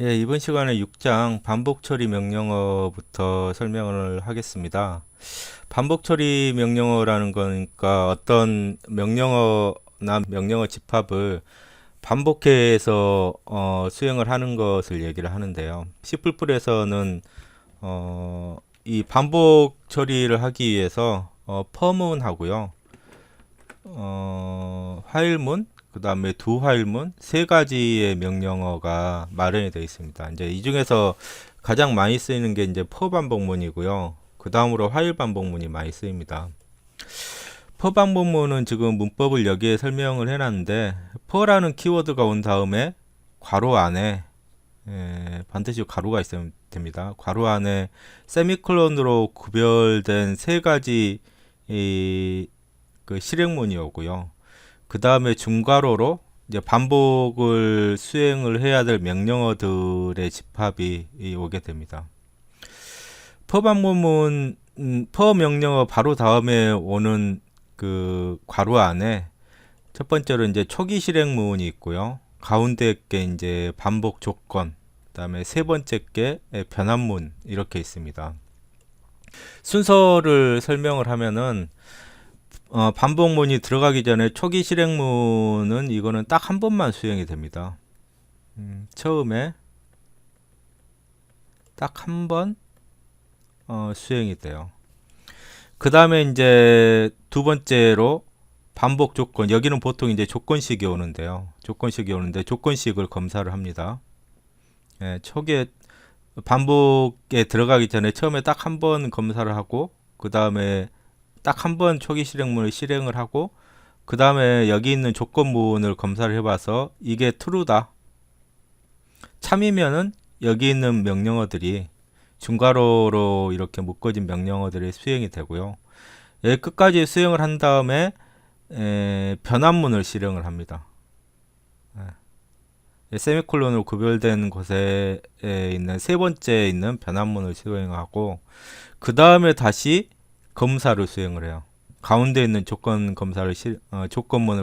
예, 이번 시간에 6장 반복 처리 명령어부터 설명을 하겠습니다. 반복 처리 명령어라는 거니까 어떤 명령어나 명령어 집합을 반복해서 수행을 하는 것을 얘기를 하는데요. C++에서는 이 반복 처리를 하기 위해서 퍼문 하고요. 화일문, 그 다음에 두 화일문, 세 가지의 명령어가 마련이 되어 있습니다. 이제 이 중에서 가장 많이 쓰이는 게 이제 for 반복문이고요. 그 다음으로 화일 반복문이 많이 쓰입니다. for 반복문은 지금 문법을 여기에 설명을 해놨는데, for라는 키워드가 온 다음에 괄호 안에 반드시 괄호가 있어야 됩니다. 괄호 안에 세미콜론으로 구별된 세 가지 그 실행문이 오고요. 그 다음에 중괄호로 이제 반복을 수행을 해야 될 명령어들의 집합이 오게 됩니다. per 반복문, per 명령어 바로 다음에 오는 그 괄호 안에 첫 번째로 이제 초기 실행문이 있고요. 가운데 게 이제 반복 조건, 그다음에 세 번째 게 변환문 이렇게 있습니다. 순서를 설명을 하면은 반복문이 들어가기 전에 초기 실행문은 이거는 딱 한 번만 수행이 됩니다. 처음에 딱 한 번 수행이 돼요. 그 다음에 이제 두 번째로 반복 조건, 여기는 보통 이제 조건식이 오는데요. 조건식이 오는데 조건식을 검사를 합니다. 초기에 반복에 들어가기 전에 처음에 딱 한 번 검사를 하고, 그 다음에 딱 한 번 초기 실행문을 실행을 하고, 그 다음에 여기 있는 조건문을 검사를 해봐서 이게 true다, 참이면은 여기 있는 명령어들이 중괄호로 이렇게 묶어진 명령어들이 수행이 되고요. 여기 끝까지 수행을 한 다음에 변환문을 실행을 합니다. 세미콜론으로 구별된 곳에 있는 세 번째 있는 변환문을 수행하고, 그 다음에 다시 검사를 수행을 해요. 가운데 있는 조건문을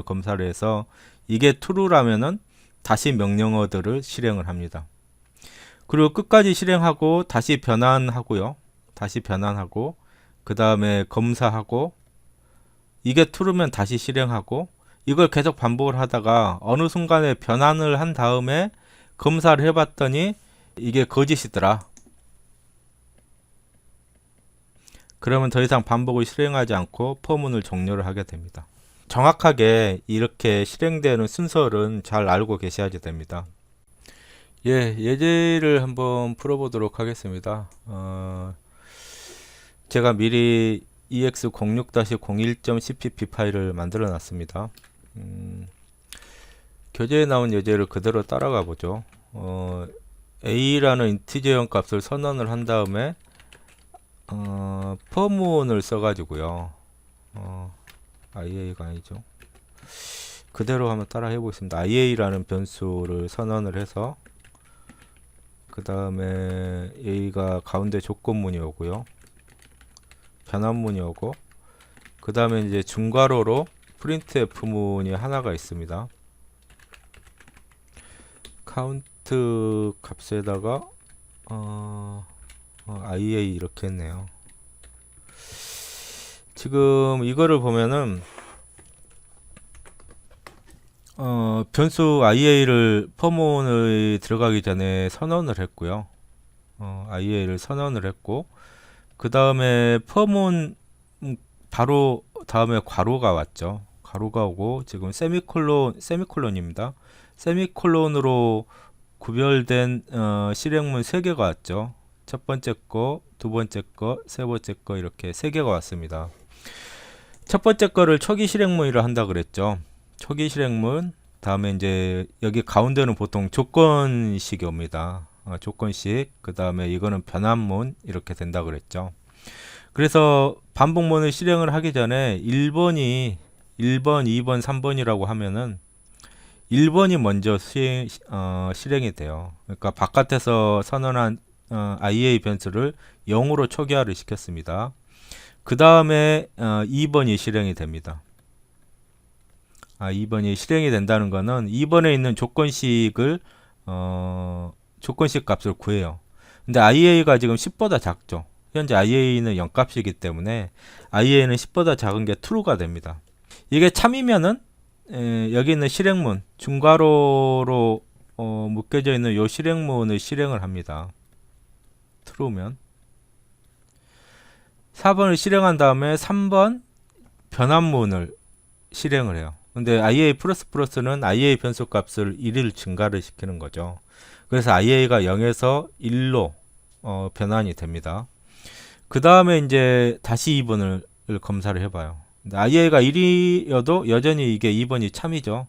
검사를 해서 이게 true라면은 다시 명령어들을 실행을 합니다. 그리고 끝까지 실행하고 다시 변환하고요. 다시 변환하고 그 다음에 검사하고 이게 true면 다시 실행하고, 이걸 계속 반복을 하다가 어느 순간에 변환을 한 다음에 검사를 해봤더니 이게 거짓이더라. 그러면 더 이상 반복을 실행하지 않고 포문을 종료를 하게 됩니다. 정확하게 이렇게 실행되는 순서는 잘 알고 계셔야 됩니다. 예, 예제를 한번 풀어보도록 하겠습니다. 제가 미리 ex06-01.cpp 파일을 만들어 놨습니다. 교재에 나온 예제를 그대로 따라가 보죠. a라는 인티저형 값을 선언을 한 다음에 퍼문을 써가지고요. ia가 아니죠. 그대로 한번 따라 해보겠습니다. ia라는 변수를 선언을 해서 그 다음에 a가 가운데 조건문이 오고요. 변환문이 오고, 그 다음에 이제 중괄호로 printf문이 하나가 있습니다. 카운트 값에다가 ia 이렇게 했네요. 지금 이거를 보면은 변수 ia를 퍼문에 들어가기 전에 선언을 했고요. ia를 선언을 했고, 그 다음에 퍼문 바로 다음에 괄호가 왔죠. 괄호가 오고 지금 세미콜론입니다. 세미콜론으로 구별된 실행문 3개가 왔죠. 첫 번째 거, 두 번째 거, 세 번째 거 이렇게 3개가 왔습니다. 첫 번째 거를 초기 실행문이라 한다 그랬죠. 초기 실행문, 다음에 이제 여기 가운데는 보통 조건식이 옵니다. 조건식, 그 다음에 이거는 변환문 이렇게 된다 그랬죠. 그래서 반복문을 실행을 하기 전에 1번, 2번, 3번이라고 하면은 1번이 먼저 실행이 돼요. 그러니까 바깥에서 선언한 ia 변수를 0으로 초기화를 시켰습니다. 그 다음에 2번이 실행이 됩니다. 2번이 실행이 된다는 것은 2번에 있는 조건식을 조건식 값을 구해요. 근데 IA가 지금 10보다 작죠. 현재 IA는 0값이기 때문에 IA는 10보다 작은 게 true가 됩니다. 이게 참이면은 여기 있는 실행문 중괄호로 묶여져 있는 이 실행문을 실행을 합니다. true면 4번을 실행한 다음에 3번 변환문을 실행을 해요. 근데 IA++는 IA 변수 값을 1을 증가를 시키는 거죠. 그래서 IA가 0에서 1로 변환이 됩니다. 그 다음에 이제 다시 2번을 검사를 해봐요. 근데 IA가 1이어도 여전히 이게 2번이 참이죠.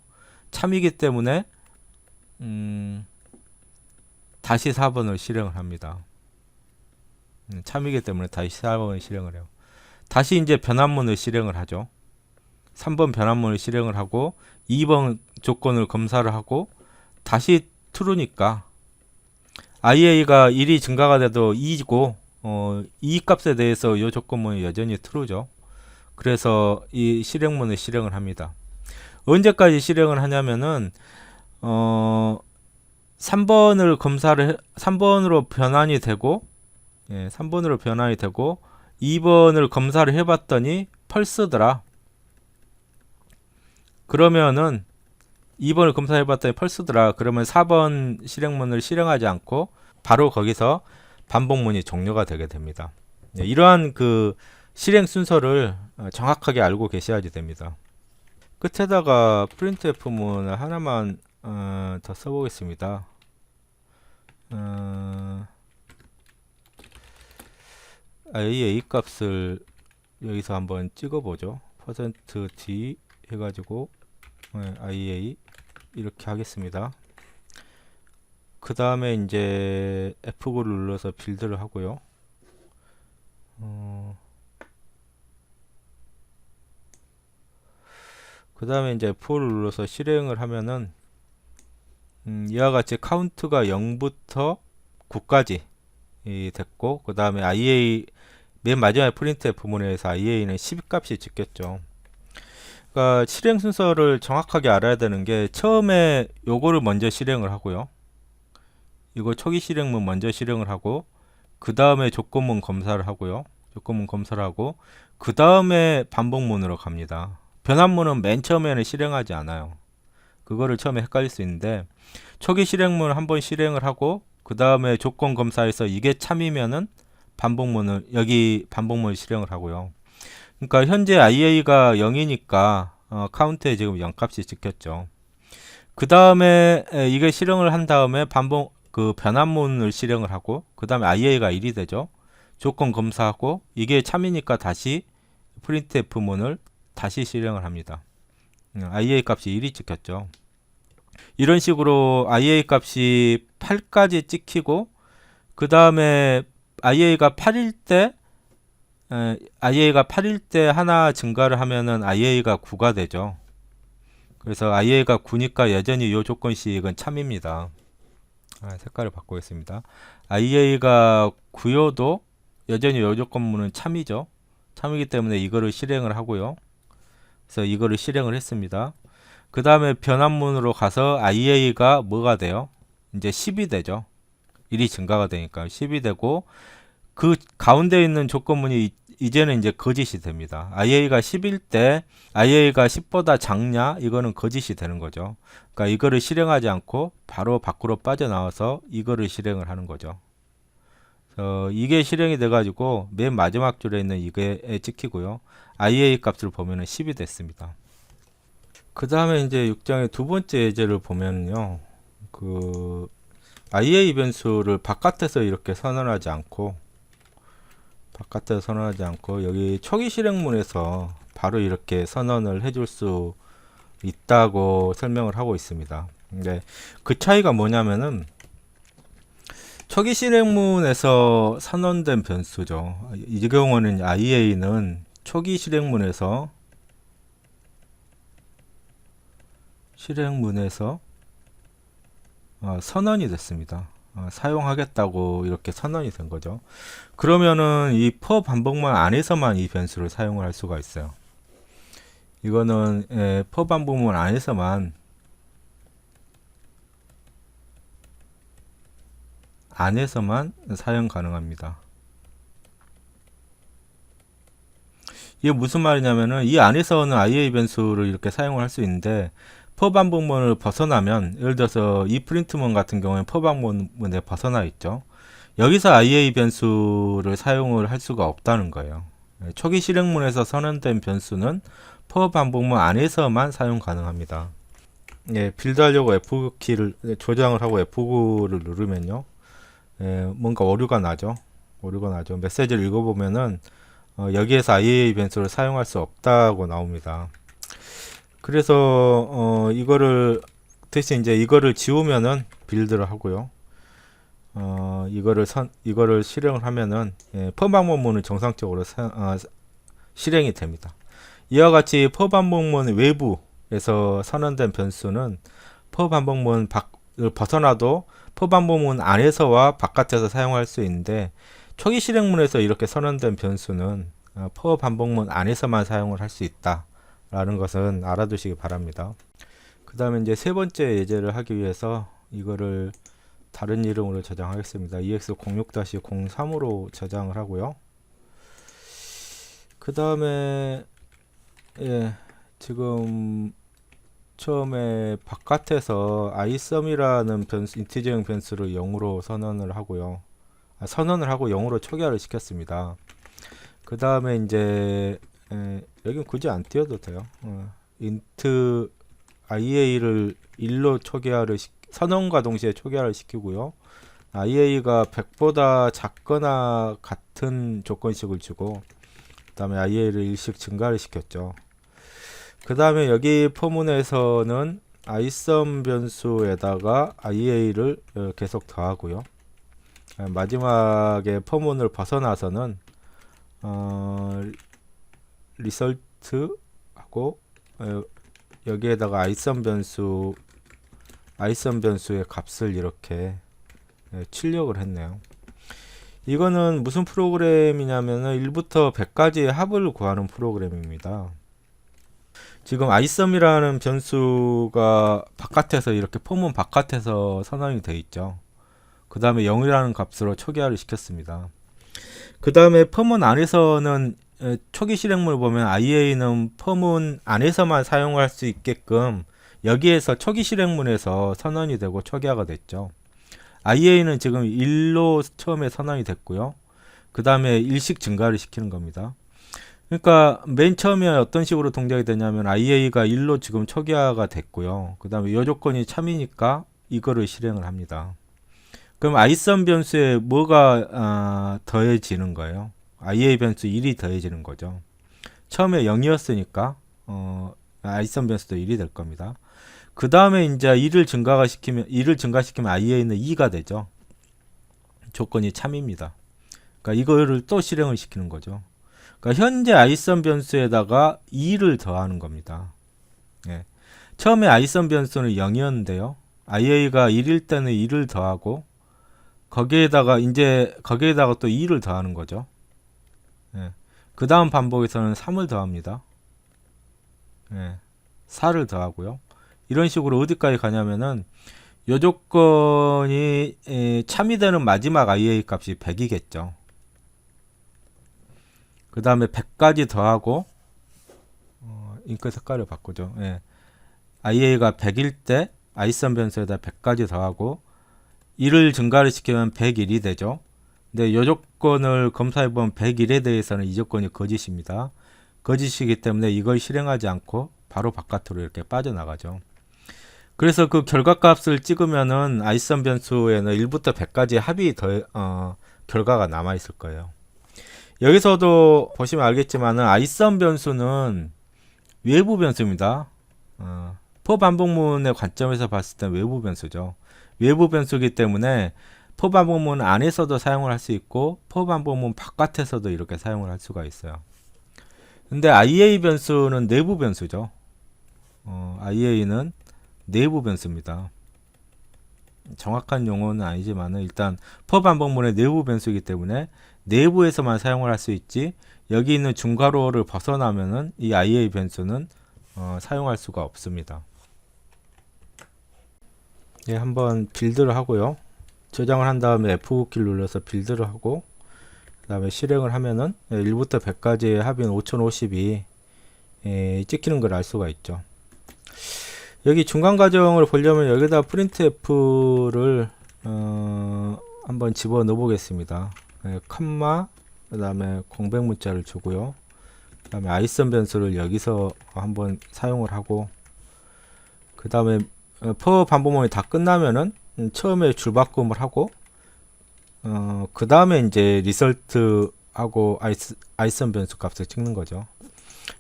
참이기 때문에 다시 4번을 실행을 합니다. 참이기 때문에 다시 4번을 실행을 해요. 다시 이제 변환문을 실행을 하죠. 3번 변환문을 실행을 하고 2번 조건을 검사를 하고 다시 true니까 IA가 1이 증가가 돼도 2이고 이 값에 대해서 이 조건문이 여전히 true죠. 그래서 이 실행문을 실행을 합니다. 언제까지 실행을 하냐면은 3번으로 변환이 되고 3번으로 변환이 되고 2번을 검사를 해봤더니 펄스더라. 그러면은 2번을 검사해봤더니 펄스더라. 그러면 4번 실행문을 실행하지 않고 바로 거기서 반복문이 종료가 되게 됩니다. 이러한 그 실행 순서를 정확하게 알고 계셔야지 됩니다. 끝에다가 printf문을 하나만 더 써보겠습니다. IA 값을 여기서 한번 찍어보죠. %d 해가지고 IA 이렇게 하겠습니다. 그 다음에 이제 F9를 눌러서 빌드를 하고요. 그 다음에 이제 F5를 눌러서 실행을 하면은 이와 같이 카운트가 0부터 9까지 됐고, 그 다음에 IA 맨 마지막에 printf 부분에서 IA는 12값이 찍혔죠. 그러니까 실행 순서를 정확하게 알아야 되는 게, 처음에 요거를 먼저 실행을 하고요. 이거 초기 실행문 먼저 실행을 하고, 그 다음에 조건문 검사를 하고요. 조건문 검사를 하고, 그 다음에 반복문으로 갑니다. 변환문은 맨 처음에는 실행하지 않아요. 그거를 처음에 헷갈릴 수 있는데, 초기 실행문을 한번 실행을 하고, 그 다음에 조건 검사에서 이게 참이면은 여기 반복문을 실행을 하고요. 그러니까 현재 IA가 0이니까 카운트에 지금 0값이 찍혔죠. 그 다음에 이게 실행을 한 다음에 변환문을 실행을 하고, 그 다음에 IA가 1이 되죠. 조건 검사하고, 이게 참이니까 다시 printf문을 다시 실행을 합니다. IA 값이 1이 찍혔죠. 이런 식으로 IA 값이 8까지 찍히고, 그 다음에 IA가 8일 때 하나 증가를 하면은 IA가 9가 되죠. 그래서 IA가 9니까 여전히 이 조건식은 참입니다. 색깔을 바꾸겠습니다. IA가 9여도 여전히 이 조건문은 참이죠. 참이기 때문에 이거를 실행을 하고요. 그래서 이거를 실행을 했습니다. 그 다음에 변환문으로 가서 IA가 뭐가 돼요? 이제 10이 되죠. 1이 증가가 되니까 10이 되고, 그 가운데 있는 조건문이 이제는 이제 거짓이 됩니다. IA가 10일 때 IA가 10보다 작냐? 이거는 거짓이 되는 거죠. 그러니까 이거를 실행하지 않고 바로 밖으로 빠져나와서 이거를 실행을 하는 거죠. 이게 실행이 돼 가지고 맨 마지막 줄에 있는 이게 찍히고요. IA 값을 보면은 10이 됐습니다. 그 다음에 이제 6장의 두 번째 예제를 보면요, 그 IA 변수를 바깥에서 이렇게 선언하지 않고 여기 초기 실행문에서 바로 이렇게 선언을 해줄 수 있다고 설명을 하고 있습니다. 근데 그 차이가 뭐냐면은, 초기 실행문에서 선언된 변수죠. 이 경우는 IA는 초기 실행문에서 선언이 됐습니다. 사용하겠다고 이렇게 선언이 된 거죠. 그러면은 이 for 반복문 안에서만 이 변수를 사용을 할 수가 있어요. 이거는 for 반복문 안에서만 안에서만 사용 가능합니다. 이게 무슨 말이냐면은 이 안에서는 IA 변수를 이렇게 사용을 할 수 있는데 for 반복문을 벗어나면, 예를 들어서 이 프린트문 같은 경우에 for 반복문에 벗어나 있죠. 여기서 IA 변수를 사용을 할 수가 없다는 거예요. 초기 실행문에서 선언된 변수는 for 반복문 안에서만 사용 가능합니다. 예, 빌드하려고 F키를 조정을 하고 F9를 누르면요, 뭔가 오류가 나죠. 메시지를 읽어보면은 여기에서 IA 변수를 사용할 수 없다고 나옵니다. 그래서 이거를 대신 이제 이거를 지우면은 빌드를 하고요. 이거를 실행을 하면은 for 반복문은 정상적으로 실행이 됩니다. 이와 같이 for 반복문 외부에서 선언된 변수는 for 반복문 밖을 벗어나도 for 반복문 안에서와 바깥에서 사용할 수 있는데, 초기 실행문에서 이렇게 선언된 변수는 for 반복문 안에서만 사용을 할 수 있다 라는 것은 알아두시기 바랍니다. 그 다음에 이제 세 번째 예제를 하기 위해서 이거를 다른 이름으로 저장하겠습니다. EX06-03으로 저장을 하고요. 그 다음에 지금 처음에 바깥에서 isom이라는 변수, 인티저형 변수를 0으로 선언을 하고요. 선언을 하고 0으로 초기화를 시켰습니다. 그 다음에 이제 여긴 굳이 안 띄워도 돼요. int ia를 1로 초기화를 선언과 동시에 초기화를 시키고요. ia가 100보다 작거나 같은 조건식을 주고, 그 다음에 ia를 1씩 증가를 시켰죠. 그 다음에 여기 포문에서는 isome 변수에다가 ia를 계속 더하고요. 마지막에 포문을 벗어나서는 result 하고 여기에다가 isome 변수의 값을 이렇게 출력을 했네요. 이거는 무슨 프로그램이냐면은 1부터 100까지의 합을 구하는 프로그램입니다. 지금 isom이라는 변수가 바깥에서 이렇게 포문 바깥에서 선언이 되어 있죠. 그 다음에 0이라는 값으로 초기화를 시켰습니다. 그 다음에 포문 안에서는 초기 실행문을 보면 ia는 포문 안에서만 사용할 수 있게끔 여기에서 초기 실행문에서 선언이 되고 초기화가 됐죠. ia는 지금 1로 처음에 선언이 됐고요. 그 다음에 1씩 증가를 시키는 겁니다. 그러니까 맨 처음에 어떤 식으로 동작이 되냐면 ia가 1로 지금 초기화가 됐고요. 그 다음에 이 조건이 참이니까 이거를 실행을 합니다. 그럼 isome 변수에 뭐가 더해지는 거예요? ia 변수 1이 더해지는 거죠. 처음에 0이었으니까 isome 변수도 1이 될 겁니다. 그 다음에 이제 1을 증가시키면 ia는 2가 되죠. 조건이 참입니다. 그러니까 이거를 또 실행을 시키는 거죠. 그러니까 현재 isome 변수에다가 2를 더하는 겁니다. 처음에 isome 변수는 0이었는데요. ia가 1일 때는 2를 더하고 거기에다가 또 2를 더하는 거죠. 그 다음 반복에서는 3을 더합니다. 4를 더하고요. 이런 식으로 어디까지 가냐면은 요 조건이 참이 되는 마지막 ia 값이 100이겠죠. 그 다음에 100까지 더하고 잉크 색깔을 바꾸죠. ia가 100일 때 isome 변수에다 100까지 더하고 1을 증가를 시키면 101이 되죠. 근데 이 조건을 검사해보면 101에 대해서는 이 조건이 거짓입니다. 거짓이기 때문에 이걸 실행하지 않고 바로 바깥으로 이렇게 빠져나가죠. 그래서 그 결과값을 찍으면은 isome 변수에는 1부터 100까지 합이 결과가 남아 있을 거예요. 여기서도 보시면 알겠지만은 isome 변수는 외부 변수입니다. for 반복문의 관점에서 봤을 때 외부 변수죠. 외부 변수이기 때문에 for 반복문 안에서도 사용을 할 수 있고 for 반복문 바깥에서도 이렇게 사용을 할 수가 있어요. 근데 ia 변수는 내부 변수죠. ia는 내부 변수입니다. 정확한 용어는 아니지만 일단 for 반복문의 내부 변수이기 때문에 내부에서만 사용을 할 수 있지, 여기 있는 중괄호를 벗어나면은 이 ia 변수는 사용할 수가 없습니다. 한번 빌드를 하고요. 저장을 한 다음에 F9키를 눌러서 빌드를 하고 그 다음에 실행을 하면은 1부터 100까지의 합인 5050이 찍히는 걸 알 수가 있죠. 여기 중간 과정을 보려면 여기다 printf를 한번 집어 넣어 보겠습니다. 컴마 그 다음에 공백 문자를 주고요. 그 다음에 아이선 변수를 여기서 한번 사용을 하고 그 다음에 for 반복문이 다 끝나면은 처음에 줄바꿈을 하고 그 다음에 이제 리설트 하고 아이선 변수 값을 찍는 거죠.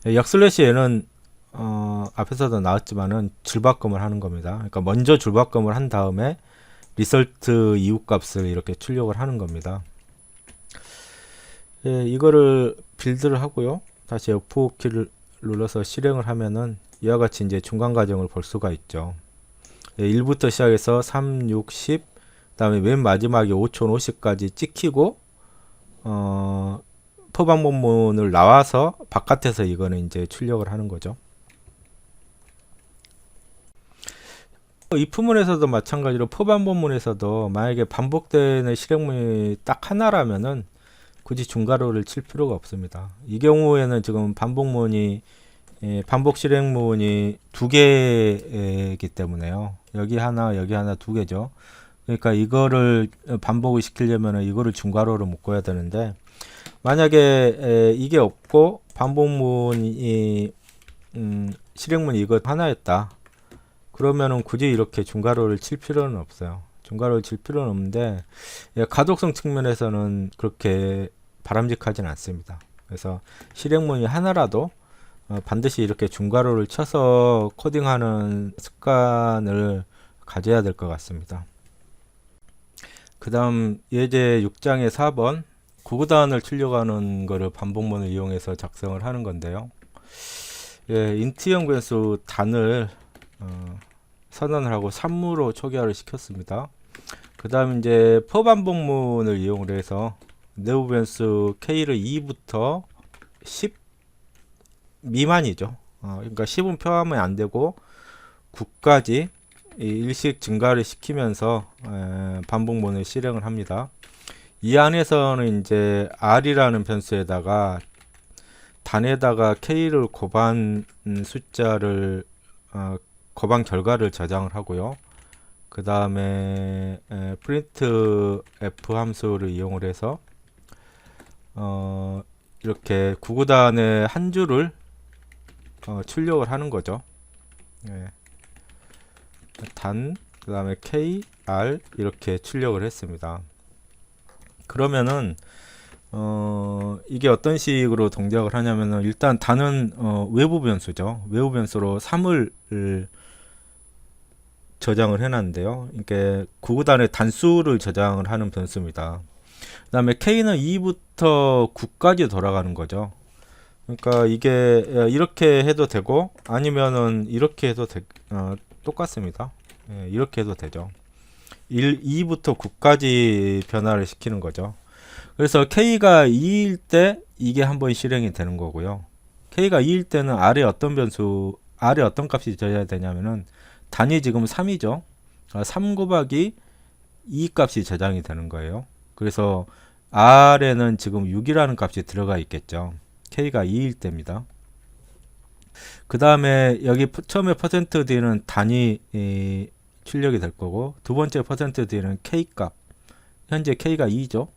역슬래시에는 앞에서도 나왔지만은 줄바꿈을 하는 겁니다. 그러니까 먼저 줄바꿈을 한 다음에 리설트 이후 값을 이렇게 출력을 하는 겁니다. 이거를 빌드를 하고요. 다시 F5키를 눌러서 실행을 하면은 이와 같이 이제 중간 과정을 볼 수가 있죠. 1부터 시작해서 3, 6, 10, 그 다음에 맨 마지막에 5050까지 찍히고 포반본문을 나와서 바깥에서 이거는 이제 출력을 하는 거죠. if문에서도 마찬가지로 포반본문에서도 만약에 반복되는 실행문이 딱 하나라면은 굳이 중괄호를 칠 필요가 없습니다. 이 경우에는 지금 반복 실행문이 두 개이기 때문에요. 여기 하나 두 개죠. 그러니까 이거를 반복을 시키려면 이거를 중괄호로 묶어야 되는데 만약에 이게 없고 반복문이 실행문이 이거 하나였다. 그러면은 굳이 이렇게 중괄호를 칠 필요는 없어요. 중괄호를 칠 필요는 없는데 가독성 측면에서는 그렇게 바람직하진 않습니다. 그래서 실행문이 하나라도 반드시 이렇게 중괄호를 쳐서 코딩하는 습관을 가져야 될 것 같습니다. 그 다음 예제 6장의 4번 구구단을 출력하는 거를 반복문을 이용해서 작성을 하는 건데요. 인트형 변수 단을 선언을 하고 3으로 초기화를 시켰습니다. 그 다음 이제 for 반복문을 이용을 해서 내부 변수 k를 2부터 10 미만이죠. 그러니까 10은 표하면 안 되고 9까지 일씩 증가를 시키면서 반복문을 실행을 합니다. 이 안에서는 이제 r이라는 변수에다가 단에다가 k를 곱한 숫자를 곱한 결과를 저장을 하고요. 그 다음에 printf 함수를 이용을 해서 이렇게 구구단의 한 줄을 출력을 하는 거죠. 단, 그 다음에 k, r 이렇게 출력을 했습니다. 그러면은 이게 어떤 식으로 동작을 하냐면은 일단 단은 외부 변수죠. 외부 변수로 3을 저장을 해놨는데요. 이게 구구단의 단수를 저장을 하는 변수입니다. 그 다음에 k는 2부터 9까지 돌아가는 거죠. 그러니까 이게 이렇게 해도 되고 아니면은 이렇게 해도 똑같습니다. 이렇게 해도 되죠. 2부터 9까지 변화를 시키는 거죠. 그래서 k가 2일 때 이게 한번 실행이 되는 거고요. k가 2일 때는 아래 어떤 값이 줘야 되냐면은 단위 지금 3이죠. 3 곱하기 2 값이 저장이 되는 거예요. 그래서 r에는 지금 6이라는 값이 들어가 있겠죠. k가 2일 때입니다. 그 다음에 여기 처음에 %d는 단위 출력이 될 거고 두 번째 %d는 k 값 현재 k가 2죠.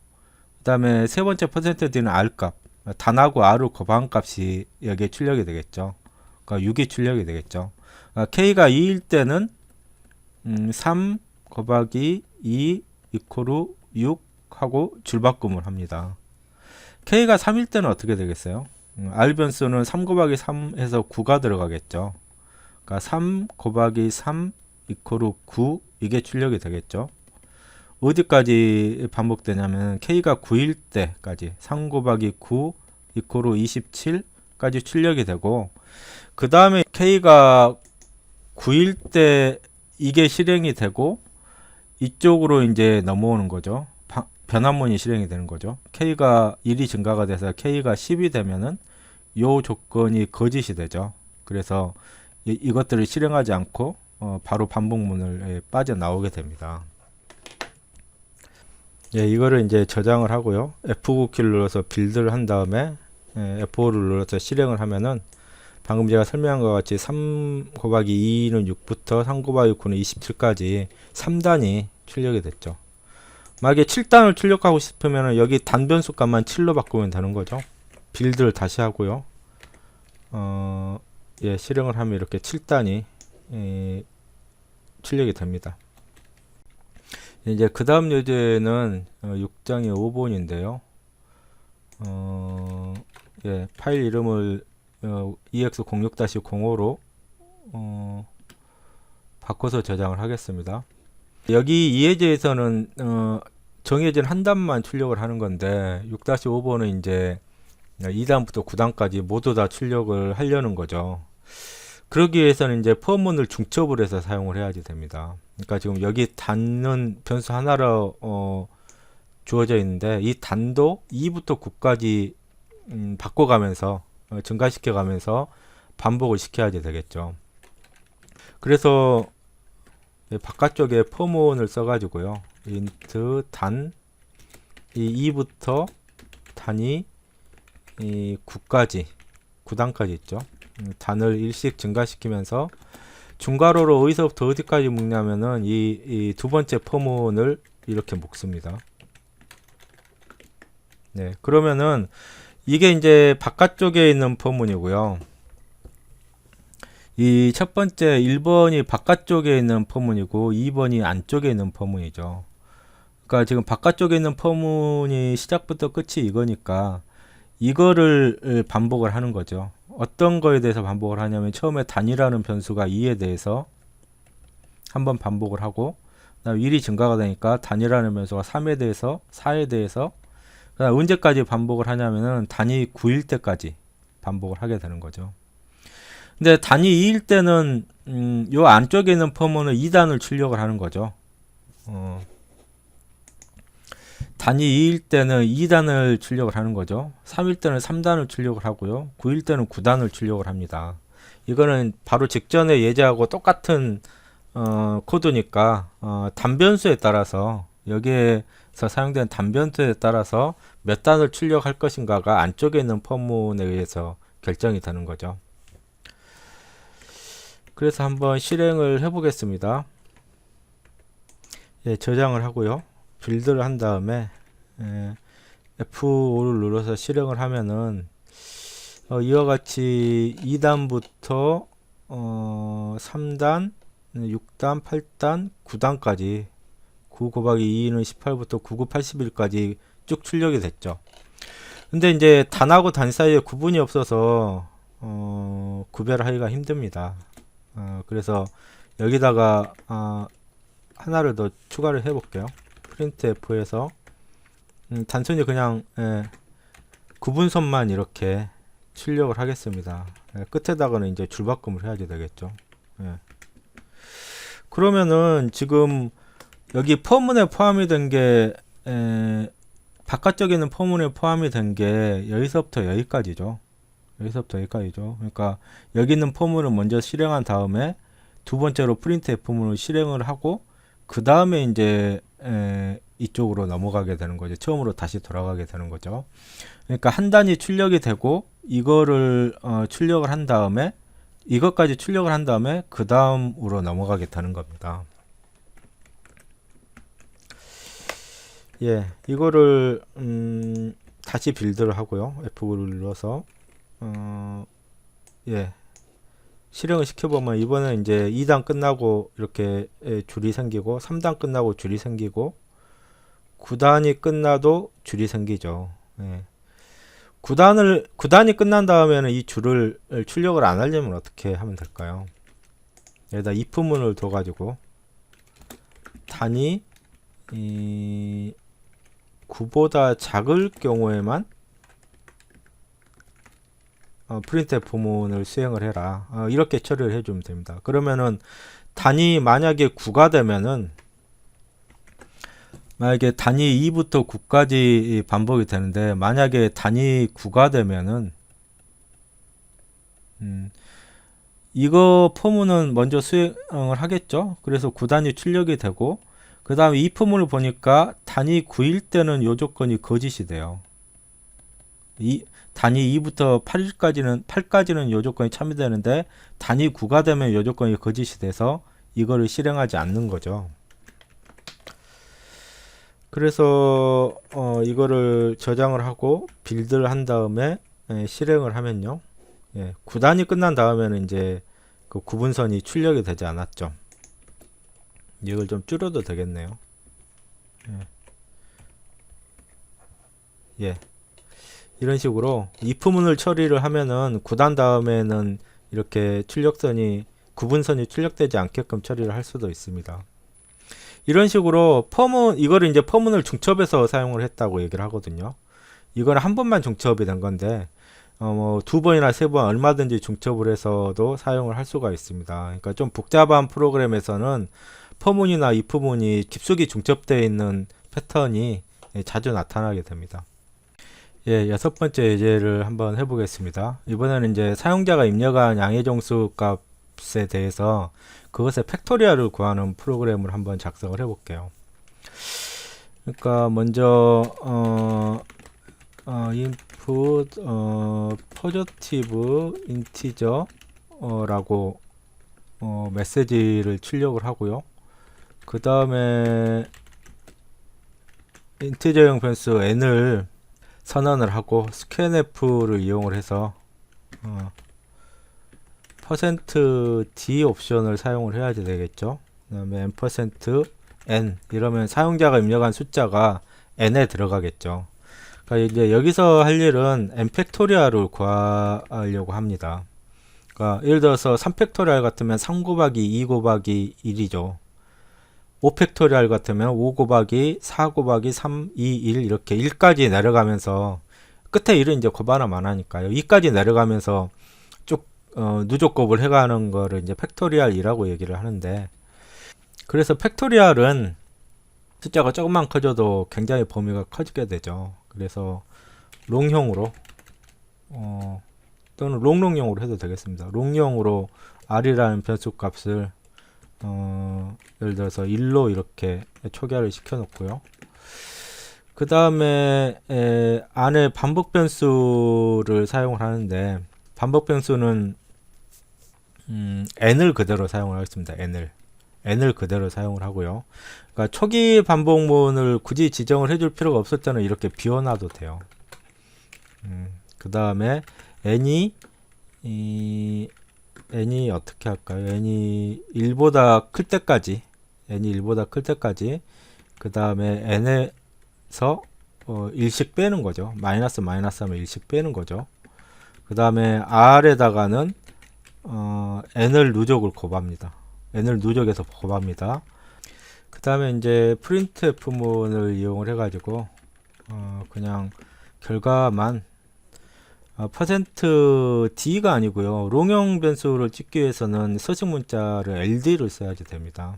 그 다음에 세 번째 %d는 r 값 단하고 r을 곱한 값이 여기에 출력이 되겠죠. 그러니까 6이 출력이 되겠죠. k가 2일 때는 3 곱하기 2 이코르 6 하고 줄바꿈을 합니다. k가 3일 때는 어떻게 되겠어요? r 변수는 3 곱하기 3 해서 9가 들어가겠죠. 그러니까 3 곱하기 3 이코르 9 이게 출력이 되겠죠. 어디까지 반복되냐면 k가 9일 때까지 3 곱하기 9 이코르 27까지 출력이 되고 그 다음에 k가 9일 때 이게 실행이 되고 이쪽으로 이제 넘어오는 거죠. 변환문이 실행이 되는 거죠. k가 1이 증가가 돼서 k가 10이 되면은 요 조건이 거짓이 되죠. 그래서 이것들을 실행하지 않고 바로 반복문을 빠져나오게 됩니다. 예, 이거를 이제 저장을 하고요. F9 키를 눌러서 빌드를 한 다음에 F5를 눌러서 실행을 하면은 방금 제가 설명한 것 같이 3 곱하기 2는 6부터 3 곱하기 9는 27까지 3단이 출력이 됐죠. 만약에 7단을 출력하고 싶으면 여기 단변수 값만 7로 바꾸면 되는 거죠. 빌드를 다시 하고요. 예, 실행을 하면 이렇게 7단이 출력이 됩니다. 이제 그 다음 예제는 6장의 5번인데요. 예, 파일 이름을 ex06-05로 바꿔서 저장을 하겠습니다. 여기 이 예제에서는 정해진 한 단만 출력을 하는 건데 6-5번은 이제 2단부터 9단까지 모두 다 출력을 하려는 거죠. 그러기 위해서는 이제 포문을 중첩을 해서 사용을 해야지 됩니다. 그러니까 지금 여기 단은 변수 하나로 주어져 있는데 이 단도 2부터 9까지 바꿔가면서 증가시켜 가면서 반복을 시켜야지 되겠죠. 그래서 바깥쪽에 포문을 써 가지고요. int 단 이 2부터 단이 이 9까지 9단까지 있죠. 단을 일씩 증가시키면서 중괄호로 어디서부터 어디까지 묶냐면은 이 두 번째 포문을 이렇게 묶습니다. 네, 그러면은 이게 이제 바깥쪽에 있는 포문이고요. 이 첫 번째 1번이 바깥쪽에 있는 포문이고 2번이 안쪽에 있는 포문이죠. 그러니까 지금 바깥쪽에 있는 포문이 시작부터 끝이 이거니까 이거를 반복을 하는 거죠. 어떤 거에 대해서 반복을 하냐면 처음에 단이라는 변수가 2에 대해서 한번 반복을 하고 그다음 1이 증가가 되니까 단이라는 변수가 3에 대해서 4에 대해서 그다음 언제까지 반복을 하냐면은 단이 9일 때까지 반복을 하게 되는 거죠. 근데 단이 2일 때는 요 안쪽에 있는 포문은 2단을 출력을 하는 거죠. 단위 2일 때는 2단을 출력을 하는 거죠. 3일 때는 3단을 출력을 하고요. 9일 때는 9단을 출력을 합니다. 이거는 바로 직전의 예제하고 똑같은 코드니까 단변수에 따라서 여기에서 사용된 단변수에 따라서 몇 단을 출력할 것인가가 안쪽에 있는 포문에 의해서 결정이 되는 거죠. 그래서 한번 실행을 해 보겠습니다. 예, 저장을 하고요. 빌드를 한 다음에 F5를 눌러서 실행을 하면은 이와 같이 2단부터 3단, 6단, 8단, 9단까지 9 곱하기 2는 18부터 9, 9, 81까지 쭉 출력이 됐죠. 근데 이제 단하고 단 사이에 구분이 없어서 구별하기가 힘듭니다. 그래서 여기다가 하나를 더 추가를 해 볼게요. printf에서 단순히 그냥 구분선만 이렇게 출력을 하겠습니다. 끝에다가는 이제 줄바꿈을 해야지 되겠죠. 그러면은 지금 여기 포문에 포함이 된 게 바깥쪽에 있는 포문에 포함이 된 게 여기서부터 여기까지죠. 여기서부터 여기까지죠. 그러니까 여기 있는 포문을 먼저 실행한 다음에 두 번째로 printf문을 실행을 하고 그 다음에 이제 이쪽으로 넘어가게 되는 거죠. 처음으로 다시 돌아가게 되는 거죠. 그러니까 한 단위 출력이 되고 이거를 출력을 한 다음에 이것까지 출력을 한 다음에 그 다음으로 넘어가게 되는 겁니다. 예, 이거를 다시 빌드를 하고요. F9를 눌러서 예, 실행을 시켜보면 이번에 이제 2단 끝나고 이렇게 줄이 생기고 3단 끝나고 줄이 생기고 9단이 끝나도 줄이 생기죠. 예. 9단이 끝난 다음에는 이 줄을 출력을 안 하려면 어떻게 하면 될까요? 여기다 if문을 둬가지고 단이 9보다 작을 경우에만 printf문을 수행을 해라. 이렇게 처리를 해주면 됩니다. 그러면은 단위 만약에 9가 되면은 만약에 단위 2부터 9까지 반복이 되는데 만약에 단위 9가 되면은 이거 포문은 먼저 수행을 하겠죠. 그래서 9단이 출력이 되고 그 다음에 if문을 보니까 단위 9일 때는 요 조건이 거짓이 돼요. 단위 2부터 8까지는 요 조건이 참여되는데 단위 9가 되면 요 조건이 거짓이 돼서 이거를 실행하지 않는 거죠. 그래서 이거를 저장을 하고 빌드를 한 다음에 실행을 하면요. 9단이 끝난 다음에는 이제 그 구분선이 출력이 되지 않았죠. 이걸 좀 줄여도 되겠네요. 이런 식으로 if문을 처리를 하면은 9단 다음에는 이렇게 구분선이 출력되지 않게끔 처리를 할 수도 있습니다. 이런 식으로 이거를 이제 펌문을 중첩해서 사용을 했다고 얘기를 하거든요. 이거는 한 번만 중첩이 된 건데 뭐 2번이나 3번 얼마든지 중첩을 해서도 사용을 할 수가 있습니다. 그러니까 좀 복잡한 프로그램에서는 펌문이나 if문이 깊숙이 중첩되어 있는 패턴이 자주 나타나게 됩니다. 여섯 번째 예제를 한번 해보겠습니다. 이번에는 이제 사용자가 입력한 양의 정수 값에 대해서 그것의 팩토리얼을 구하는 프로그램을 한번 작성을 해볼게요. 그러니까 먼저 input positive integer 라고 메시지를 출력을 하고요. 그 다음에 인티저형 변수 n을 선언을 하고 scanf를 이용을 해서 %d 옵션을 사용을 해야지 되겠죠. 그 다음에 %n 이러면 사용자가 입력한 숫자가 n에 들어가겠죠. 그러니까 이제 여기서 할 일은 n 팩토리얼을 구하려고 합니다. 그러니까 예를 들어서 3 팩토리얼 같으면 3 곱하기 2 곱하기 1이죠. 5 팩토리얼 같으면 5 곱하기 4 곱하기 3, 2, 1 이렇게 1까지 내려가면서 끝에 1은 이제 곱하나만 안 하니까요. 2까지 내려가면서 쭉 누적곱을 해가는 거를 이제 팩토리얼이라고 얘기를 하는데, 그래서 팩토리얼은 숫자가 조금만 커져도 굉장히 범위가 커지게 되죠. 그래서 롱형으로 또는 롱롱형으로 해도 되겠습니다. 롱형으로 r이라는 변수 값을 예를 들어서 1로 이렇게 초기화를 시켜 놓고요. 그 다음에 안에 반복 변수를 사용을 하는데, 반복 변수는 n을 그대로 사용을 하겠습니다. n을 그대로 사용을 하고요. 그러니까 초기 반복문을 굳이 지정을 해줄 필요가 없을 때는 이렇게 비워놔도 돼요. 그 다음에 n이 어떻게 할까요? n이 1보다 클 때까지, 그 다음에 n에서 1씩 빼는 거죠. 마이너스 하면 1씩 빼는 거죠. 그 다음에 r에다가는 n을 누적을 곱합니다. n을 누적해서 곱합니다. 그 다음에 이제 printf문을 이용을 해가지고 그냥 결과만 %d가 아니고요. 롱형 변수를 찍기 위해서는 서식 문자를 ld를 써야지 됩니다.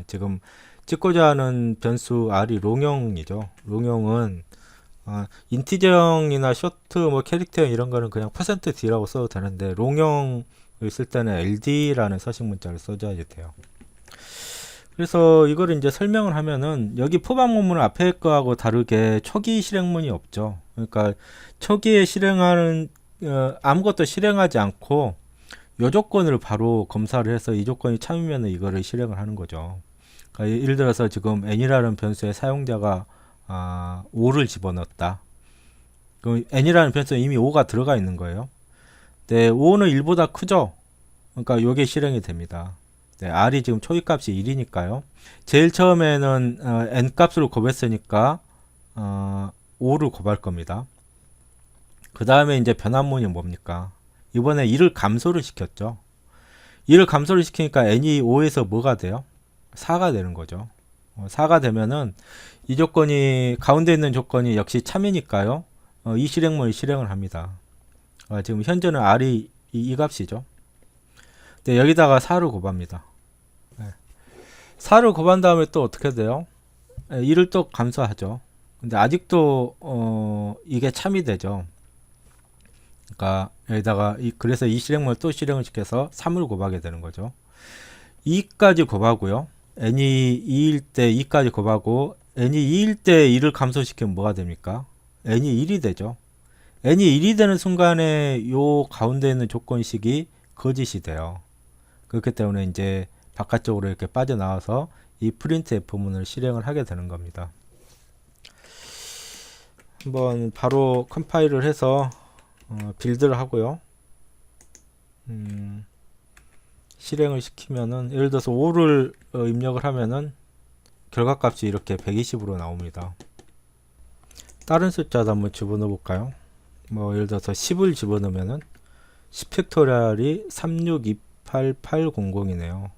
지금 찍고자 하는 변수 r이 롱형이죠. 롱형은 인티저형이나 쇼트, 뭐 캐릭터형 이런 거는 그냥 %d라고 써도 되는데, 롱형을 쓸 때는 ld라는 서식 문자를 써줘야지 돼요. 그래서 이거를 이제 설명을 하면은, 여기 포방문문 앞에 거하고 다르게 초기 실행문이 없죠. 그러니까 초기에 실행하는 아무것도 실행하지 않고 요 조건을 바로 검사를 해서 이 조건이 참이면 이거를 실행을 하는 거죠. 그러니까 예를 들어서 지금 n이라는 변수에 사용자가 5를 집어넣었다. 그럼 n이라는 변수에 이미 5가 들어가 있는 거예요. 네, 5는 1보다 크죠. 그러니까 요게 실행이 됩니다. 네, r이 지금 초기값이 1이니까요. 제일 처음에는 n 값으로 곱했으니까 5를 곱할 겁니다. 그 다음에 이제 변환문이 뭡니까? 이번에 1을 감소를 시켰죠. 1을 감소를 시키니까 n이 5에서 뭐가 돼요? 4가 되는 거죠. 4가 되면은 이 조건이, 가운데 있는 조건이 역시 참이니까요. 이 실행문을 실행을 합니다. 지금 현재는 r이 이 값이죠. 네, 여기다가 4를 곱합니다. 4를 곱한 다음에 또 어떻게 돼요? 1을 또 감소하죠. 근데 아직도 이게 참이 되죠. 그러니까 여기다가 그래서 이 실행문을 또 실행을 시켜서 3을 곱하게 되는 거죠. 2까지 곱하고요. n이 2일 때 2까지 곱하고 n이 2일 때 2를 감소시키면 뭐가 됩니까? n이 1이 되죠. n이 1이 되는 순간에 요 가운데 있는 조건식이 거짓이 돼요. 그렇기 때문에 이제 바깥쪽으로 이렇게 빠져나와서 이 printf문을 실행을 하게 되는 겁니다. 한번 바로 컴파일을 해서 빌드를 하고요. 실행을 시키면은 예를 들어서 5를 입력을 하면은 결과값이 이렇게 120으로 나옵니다. 다른 숫자도 한번 집어넣어 볼까요? 뭐 예를 들어서 10을 집어넣으면은 10팩토리얼이 362880이네요.